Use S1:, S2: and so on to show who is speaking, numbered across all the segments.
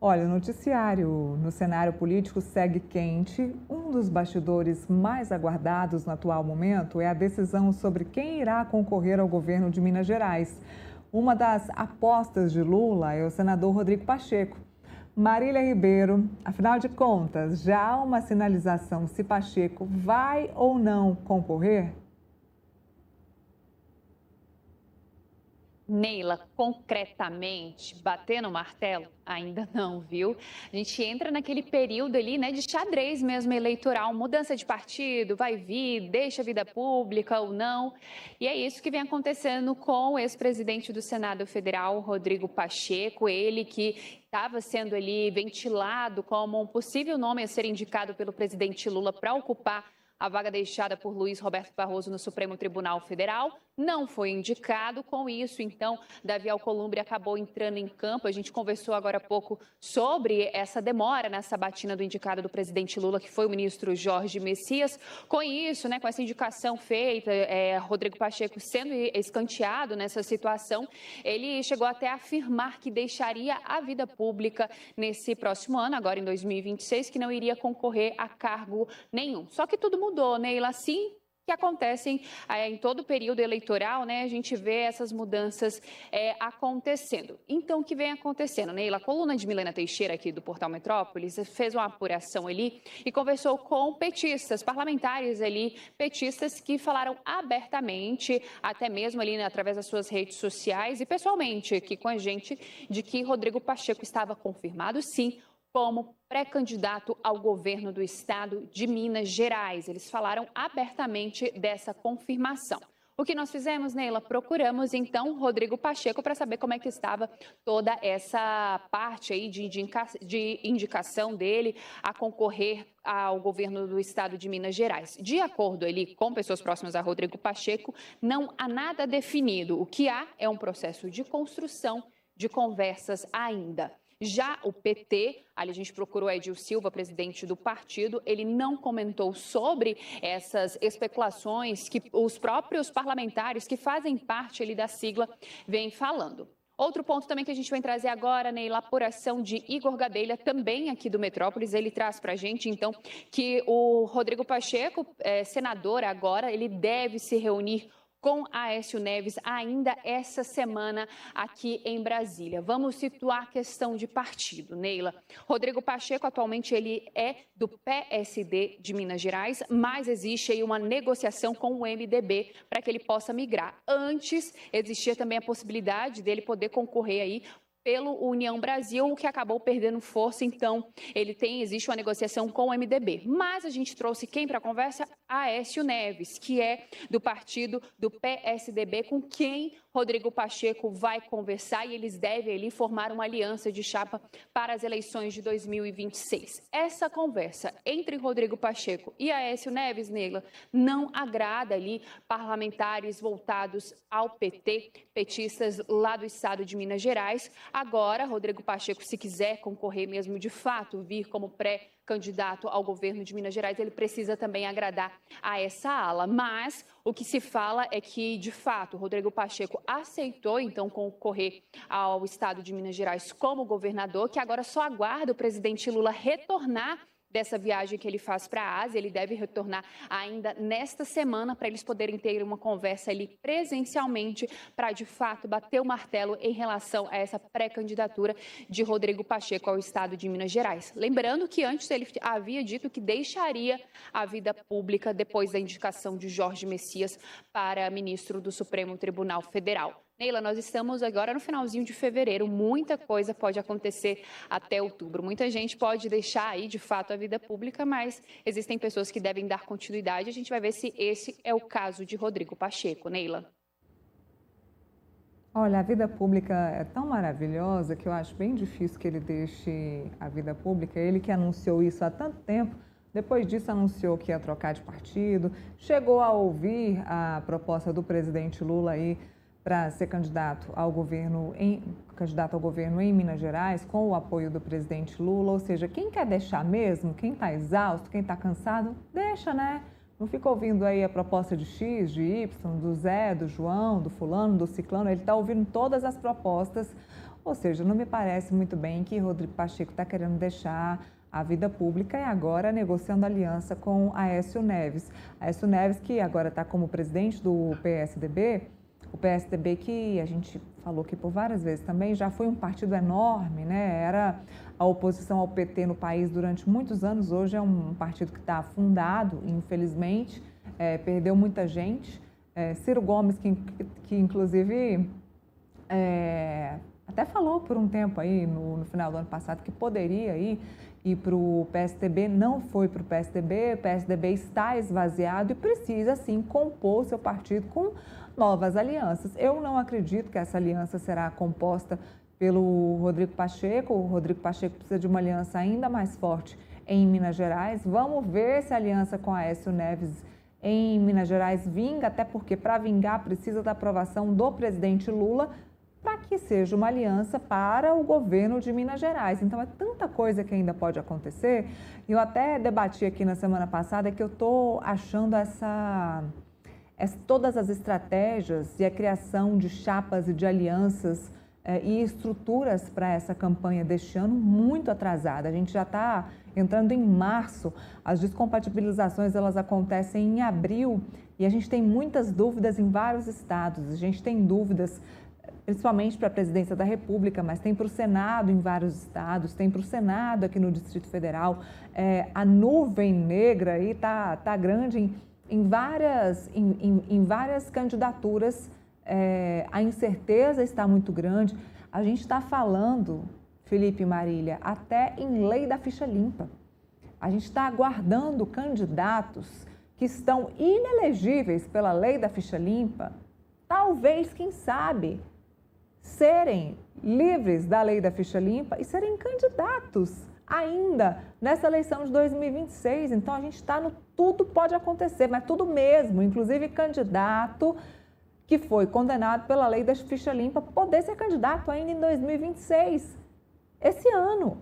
S1: Olha, o noticiário no cenário político segue quente. Um dos bastidores mais aguardados no atual momento é a decisão sobre quem irá concorrer ao governo de Minas Gerais. Uma das apostas de Lula é o senador Rodrigo Pacheco. Marília Ribeiro, afinal de contas, já há uma sinalização se Pacheco vai ou não concorrer?
S2: Neila, concretamente, bater no martelo? Ainda não, viu? A gente entra naquele período ali, né, de xadrez mesmo eleitoral, mudança de partido, vai vir, deixa a vida pública ou não. E é isso que vem acontecendo com o ex-presidente do Senado Federal, Rodrigo Pacheco, ele que estava sendo ali ventilado como um possível nome a ser indicado pelo presidente Lula para ocupar a vaga deixada por Luiz Roberto Barroso no Supremo Tribunal Federal, não foi indicado. Com isso, então, Davi Alcolumbre acabou entrando em campo. A gente conversou agora há pouco sobre essa demora na sabatina do indicado do presidente Lula, que foi o ministro Jorge Messias. Com isso, né, com essa indicação feita, Rodrigo Pacheco sendo escanteado nessa situação, ele chegou até a afirmar que deixaria a vida pública nesse próximo ano, agora em 2026, que não iria concorrer a cargo nenhum. Só que tudo mudou, Neila, assim que acontecem em todo o período eleitoral, né? A gente vê essas mudanças acontecendo. Então, o que vem acontecendo, Neila? A coluna de Milena Teixeira, aqui do Portal Metrópolis, fez uma apuração ali e conversou com petistas, parlamentares ali, petistas que falaram abertamente, até mesmo ali, né, através das suas redes sociais e pessoalmente aqui com a gente, de que Rodrigo Pacheco estava confirmado, sim, como pré-candidato ao governo do estado de Minas Gerais. Eles falaram abertamente dessa confirmação. O que nós fizemos, Neila? Procuramos, então, Rodrigo Pacheco para saber como é que estava toda essa parte aí de indicação dele a concorrer ao governo do estado de Minas Gerais. De acordo ali com pessoas próximas a Rodrigo Pacheco, não há nada definido. O que há é um processo de construção de conversas ainda. Já o PT, ali a gente procurou Edil Silva, presidente do partido, ele não comentou sobre essas especulações que os próprios parlamentares que fazem parte ali da sigla vêm falando. Outro ponto também que a gente vai trazer agora, Neila, apuração de Igor Gadelha, também aqui do Metrópolis, ele traz para a gente, então, que o Rodrigo Pacheco, senador agora, ele deve se reunir com Aécio Neves ainda essa semana aqui em Brasília. Vamos situar a questão de partido, Neila. Rodrigo Pacheco, atualmente, ele é do PSD de Minas Gerais, mas existe aí uma negociação com o MDB para que ele possa migrar. Antes, existia também a possibilidade dele poder concorrer aí pelo União Brasil, o que acabou perdendo força, então existe uma negociação com o MDB. Mas a gente trouxe quem para a conversa? Aécio Neves, que é do partido do PSDB, com quem Rodrigo Pacheco vai conversar e eles devem ali formar uma aliança de chapa para as eleições de 2026. Essa conversa entre Rodrigo Pacheco e Aécio Neves, Neila, não agrada ali parlamentares voltados ao PT, petistas lá do estado de Minas Gerais. Agora, Rodrigo Pacheco, se quiser concorrer mesmo de fato, vir como pré-candidato ao governo de Minas Gerais, ele precisa também agradar a essa ala. Mas o que se fala é que, de fato, Rodrigo Pacheco aceitou, então, concorrer ao estado de Minas Gerais como governador, que agora só aguarda o presidente Lula retornar dessa viagem que ele faz para a Ásia. Ele deve retornar ainda nesta semana para eles poderem ter uma conversa ali presencialmente para, de fato, bater o martelo em relação a essa pré-candidatura de Rodrigo Pacheco ao estado de Minas Gerais. Lembrando que antes ele havia dito que deixaria a vida pública depois da indicação de Jorge Messias para ministro do Supremo Tribunal Federal. Neila, nós estamos agora no finalzinho de fevereiro, muita coisa pode acontecer até outubro. Muita gente pode deixar aí, de fato, a vida pública, mas existem pessoas que devem dar continuidade. A gente vai ver se esse é o caso de Rodrigo Pacheco. Neila.
S1: Olha, a vida pública é tão maravilhosa que eu acho bem difícil que ele deixe a vida pública. Ele que anunciou isso há tanto tempo, depois disso anunciou que ia trocar de partido, chegou a ouvir a proposta do presidente Lula aí para ser candidato ao governo em Minas Gerais, com o apoio do presidente Lula. Ou seja, quem quer deixar mesmo, quem está exausto, quem está cansado, deixa, né? Não fica ouvindo aí a proposta de X, de Y, do Zé, do João, do fulano, do ciclano. Ele está ouvindo todas as propostas. Ou seja, não me parece muito bem que Rodrigo Pacheco está querendo deixar a vida pública e agora negociando aliança com Aécio Neves. Aécio Neves, que agora está como presidente do PSDB, o PSDB que a gente falou aqui por várias vezes também, já foi um partido enorme, né? Era a oposição ao PT no país durante muitos anos, hoje é um partido que está afundado, infelizmente, perdeu muita gente. Ciro Gomes, que inclusive até falou por um tempo aí, no final do ano passado, que poderia ir para o PSDB, não foi para o PSDB está esvaziado e precisa, sim, compor seu partido com novas alianças. Eu não acredito que essa aliança será composta pelo Rodrigo Pacheco. O Rodrigo Pacheco precisa de uma aliança ainda mais forte em Minas Gerais. Vamos ver se a aliança com Aécio Neves em Minas Gerais vinga, até porque para vingar precisa da aprovação do presidente Lula, para que seja uma aliança para o governo de Minas Gerais. Então, é tanta coisa que ainda pode acontecer. Eu até debati aqui na semana passada que eu estou achando todas as estratégias e a criação de chapas e de alianças e estruturas para essa campanha deste ano muito atrasada. A gente já está entrando em março, as descompatibilizações elas acontecem em abril e a gente tem muitas dúvidas em vários estados. A gente tem dúvidas principalmente para a presidência da República, mas tem para o Senado em vários estados, tem para o Senado aqui no Distrito Federal. A nuvem negra aí tá grande em várias candidaturas, a incerteza está muito grande. A gente está falando, Felipe e Marília, até em lei da ficha limpa. A gente está aguardando candidatos que estão inelegíveis pela lei da ficha limpa, talvez, quem sabe, serem livres da lei da ficha limpa e serem candidatos ainda nessa eleição de 2026. Então, a gente está no tudo pode acontecer, mas tudo mesmo, inclusive candidato que foi condenado pela lei da ficha limpa poder ser candidato ainda em 2026, esse ano.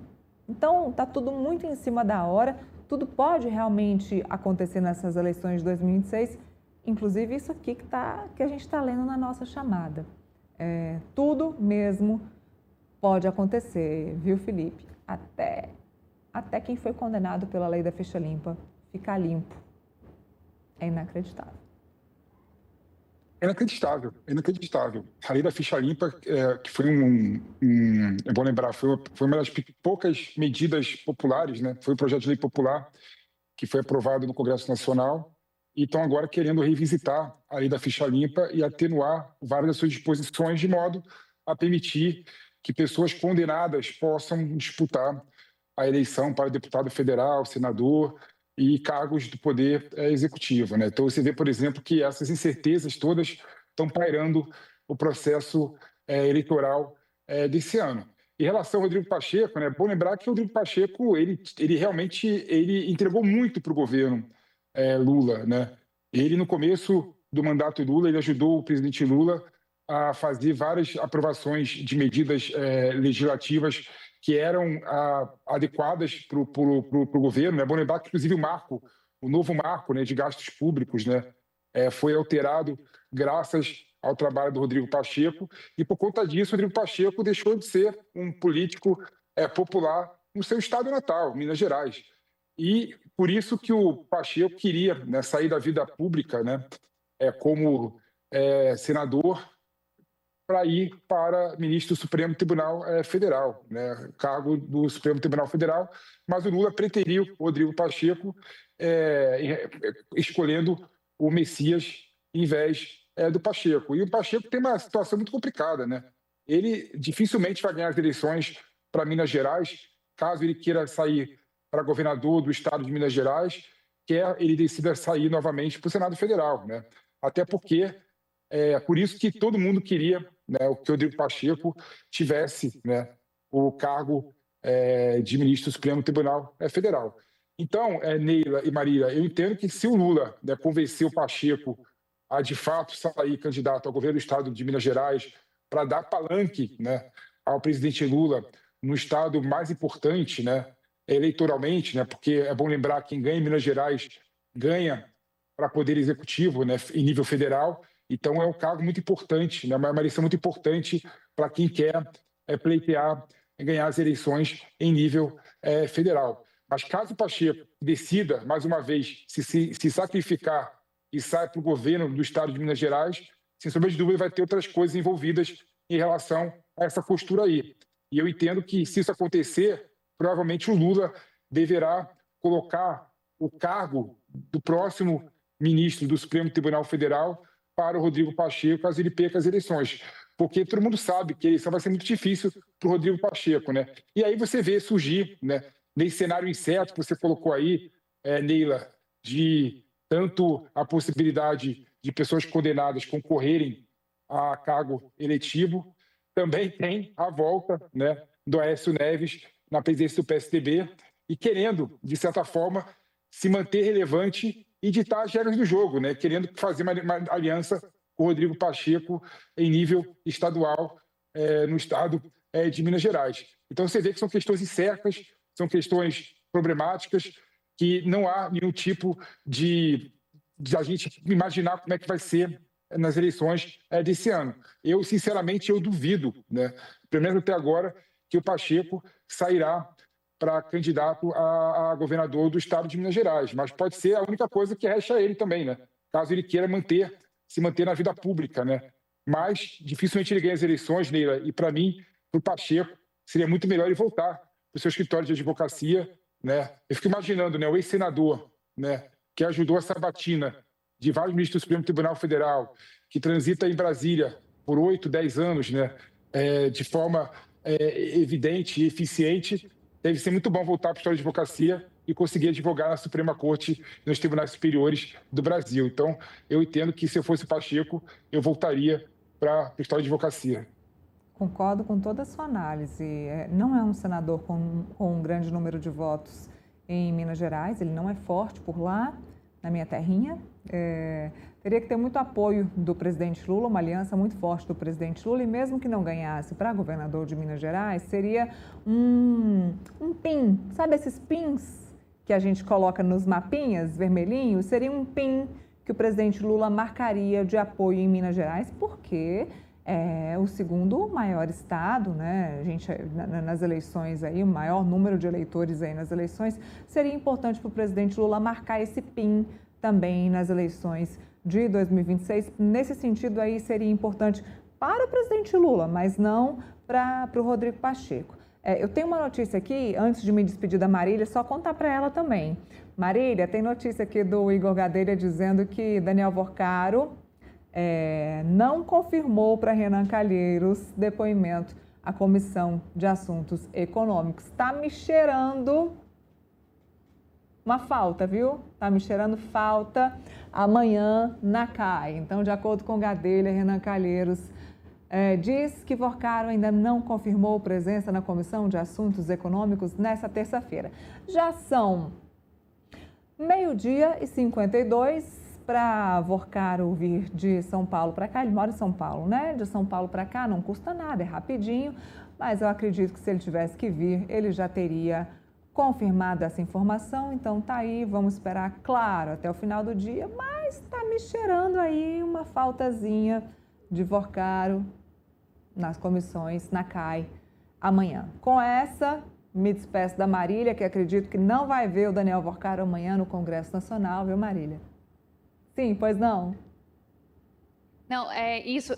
S1: Então, está tudo muito em cima da hora, tudo pode realmente acontecer nessas eleições de 2026, inclusive isso aqui que a gente está lendo na nossa chamada. Tudo mesmo pode acontecer, viu, Felipe? Até quem foi condenado pela lei da ficha limpa ficar limpo. É inacreditável.
S3: É inacreditável, é inacreditável. A lei da ficha limpa, que foi é bom lembrar, foi uma das poucas medidas populares, né? Foi um projeto de lei popular que foi aprovado no Congresso Nacional e estão agora querendo revisitar a lei da ficha limpa e atenuar várias das suas disposições de modo a permitir que pessoas condenadas possam disputar a eleição para deputado federal, senador e cargos do poder executivo, né? Então você vê, por exemplo, que essas incertezas todas estão pairando o processo eleitoral desse ano. Em relação ao Rodrigo Pacheco, né, é bom lembrar que o Rodrigo Pacheco ele realmente entregou muito para o governo Lula, né? Ele, no começo do mandato Lula, ele ajudou o presidente Lula a fazer várias aprovações de medidas legislativas que eram adequadas para o governo. É bom lembrar que, inclusive, o novo marco, né, de gastos públicos, né, foi alterado graças ao trabalho do Rodrigo Pacheco, e por conta disso, o Rodrigo Pacheco deixou de ser um político popular no seu estado natal, Minas Gerais. E por isso que o Pacheco queria, né, sair da vida pública, né, como senador, para ir para ministro do Supremo Tribunal Federal, né, cargo do Supremo Tribunal Federal, mas o Lula preteriu o Rodrigo Pacheco, escolhendo o Messias em vez do Pacheco. E o Pacheco tem uma situação muito complicada, né? Ele dificilmente vai ganhar as eleições para Minas Gerais, caso ele queira sair para governador do estado de Minas Gerais, ele decida sair novamente para o Senado Federal, né? Até porque por isso que todo mundo queria, né, que o Rodrigo Pacheco tivesse, né, o cargo de ministro do Supremo Tribunal Federal. Então, Neila e Marília, eu entendo que se o Lula, né, convencer o Pacheco a, de fato, sair candidato ao governo do estado de Minas Gerais para dar palanque, né, ao presidente Lula no estado mais importante, né, eleitoralmente, né, porque é bom lembrar que quem ganha em Minas Gerais ganha para poder executivo, né, em nível federal. Então, é um cargo muito importante, né, uma eleição muito importante para quem quer pleitear ganhar as eleições em nível federal. Mas caso o Pacheco decida, mais uma vez, se sacrificar e saia para o governo do estado de Minas Gerais, sem sombra de dúvida vai ter outras coisas envolvidas em relação a essa postura aí. E eu entendo que, se isso acontecer, provavelmente o Lula deverá colocar o cargo do próximo ministro do Supremo Tribunal Federal para o Rodrigo Pacheco, caso ele perca as eleições. Porque todo mundo sabe que a eleição vai ser muito difícil para o Rodrigo Pacheco, né? E aí você vê surgir, né, nesse cenário incerto que você colocou aí, Neila, de tanto a possibilidade de pessoas condenadas concorrerem a cargo eletivo, também tem a volta, né, do Aécio Neves na presidência do PSDB e querendo, de certa forma, se manter relevante e ditar as regras do jogo, né, querendo fazer uma aliança com o Rodrigo Pacheco em nível estadual, no estado de Minas Gerais. Então você vê que são questões incertas, são questões problemáticas, que não há nenhum tipo de a gente imaginar como é que vai ser nas eleições desse ano. Eu, sinceramente, eu duvido, né, pelo menos até agora, que o Pacheco sairá para candidato a governador do estado de Minas Gerais, mas pode ser a única coisa que resta a ele também, né, caso ele queira se manter na vida pública, né? Mas dificilmente ele ganha as eleições, Neila, e para mim, para o Pacheco, seria muito melhor ele voltar para o seu escritório de advocacia, né? Eu fico imaginando, né, o ex-senador, né, que ajudou a sabatina de vários ministros do Supremo Tribunal Federal, que transita em Brasília por 8, 10 anos, né, de forma evidente e eficiente, deve ser muito bom voltar para o escritório de advocacia e conseguir advogar na Suprema Corte e nos tribunais superiores do Brasil. Então, eu entendo que, se eu fosse Pacheco, eu voltaria para o escritório de advocacia.
S1: Concordo com toda a sua análise. Não é um senador com um grande número de votos em Minas Gerais, ele não é forte por lá, na minha terrinha. Teria que ter muito apoio do presidente Lula, uma aliança muito forte do presidente Lula, e mesmo que não ganhasse para governador de Minas Gerais, seria um pin, sabe esses pins que a gente coloca nos mapinhas vermelhinhos? Seria um pin que o presidente Lula marcaria de apoio em Minas Gerais, porque é o segundo maior estado, né? A gente, nas eleições aí, o maior número de eleitores aí nas eleições, seria importante para o presidente Lula marcar esse PIN também nas eleições de 2026. Nesse sentido aí, seria importante para o presidente Lula, mas não para o Rodrigo Pacheco. Eu tenho uma notícia aqui, antes de me despedir da Marília, só contar para ela também. Marília, tem notícia aqui do Igor Gadelha dizendo que Daniel Vorcaro não confirmou para Renan Calheiros depoimento à Comissão de Assuntos Econômicos. Está me cheirando uma falta, viu? Está me cheirando falta amanhã na CAI. Então, de acordo com Gadelha, Renan Calheiros diz que Vorcaro ainda não confirmou presença na Comissão de Assuntos Econômicos nessa terça-feira. Já são 12h52 para Vorcaro vir de São Paulo para cá. Ele mora em São Paulo, né? De São Paulo para cá não custa nada, é rapidinho, mas eu acredito que, se ele tivesse que vir, ele já teria confirmado essa informação. Então tá aí, vamos esperar, claro, até o final do dia, mas tá me cheirando aí uma faltazinha de Vorcaro nas comissões, na CAI, amanhã. Com essa, me despeço da Marília, que acredito que não vai ver o Daniel Vorcaro amanhã no Congresso Nacional, viu, Marília? Sim, pois não?
S2: Não, isso.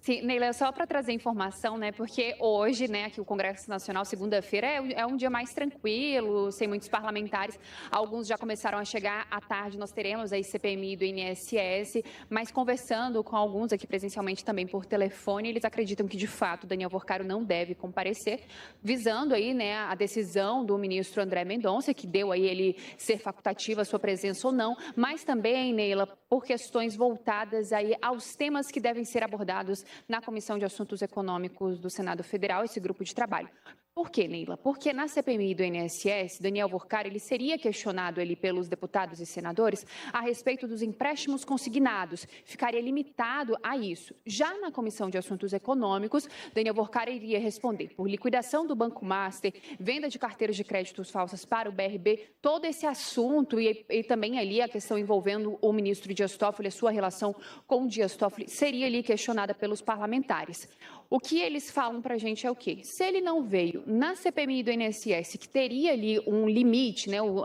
S2: Sim, Neila, só para trazer informação, né? Porque hoje, né, aqui o Congresso Nacional, segunda-feira, é um dia mais tranquilo, sem muitos parlamentares. Alguns já começaram a chegar à tarde. Nós teremos aí CPMI do INSS, mas conversando com alguns aqui presencialmente também por telefone, eles acreditam que, de fato, Daniel Vorcaro não deve comparecer, visando aí, né, a decisão do ministro André Mendonça, que deu aí ele ser facultativa a sua presença ou não, mas também, Neila, por questões voltadas aí aos temas que devem ser abordados na Comissão de Assuntos Econômicos do Senado Federal, esse grupo de trabalho. Por quê, Neila? Porque na CPMI do INSS, Daniel Vorcaro, ele seria questionado ali pelos deputados e senadores a respeito dos empréstimos consignados, ficaria limitado a isso. Já na Comissão de Assuntos Econômicos, Daniel Vorcaro iria responder por liquidação do Banco Master, venda de carteiras de créditos falsas para o BRB, todo esse assunto e também ali a questão envolvendo o ministro Dias Toffoli, a sua relação com o Dias Toffoli, seria ali questionada pelos parlamentares. O que eles falam para a gente é o quê? Se ele não veio na CPMI do INSS, que teria ali um limite, né, o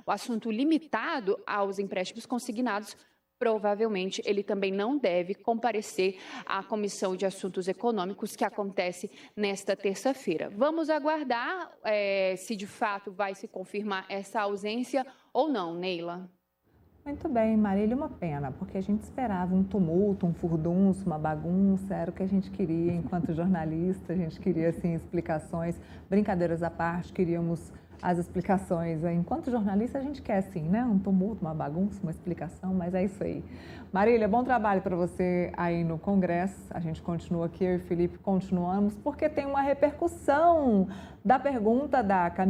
S2: assunto limitado aos empréstimos consignados, provavelmente ele também não deve comparecer à Comissão de Assuntos Econômicos, que acontece nesta terça-feira. Vamos aguardar se de fato vai se confirmar essa ausência ou não, Neila.
S1: Muito bem, Marília, uma pena, porque a gente esperava um tumulto, um furdunço, uma bagunça, era o que a gente queria enquanto jornalista, a gente queria, assim, explicações, brincadeiras à parte, queríamos as explicações. Enquanto jornalista, a gente quer, assim, né, um tumulto, uma bagunça, uma explicação, mas é isso aí. Marília, bom trabalho para você aí no Congresso, a gente continua aqui, eu e o Felipe continuamos, porque tem uma repercussão da pergunta da Camila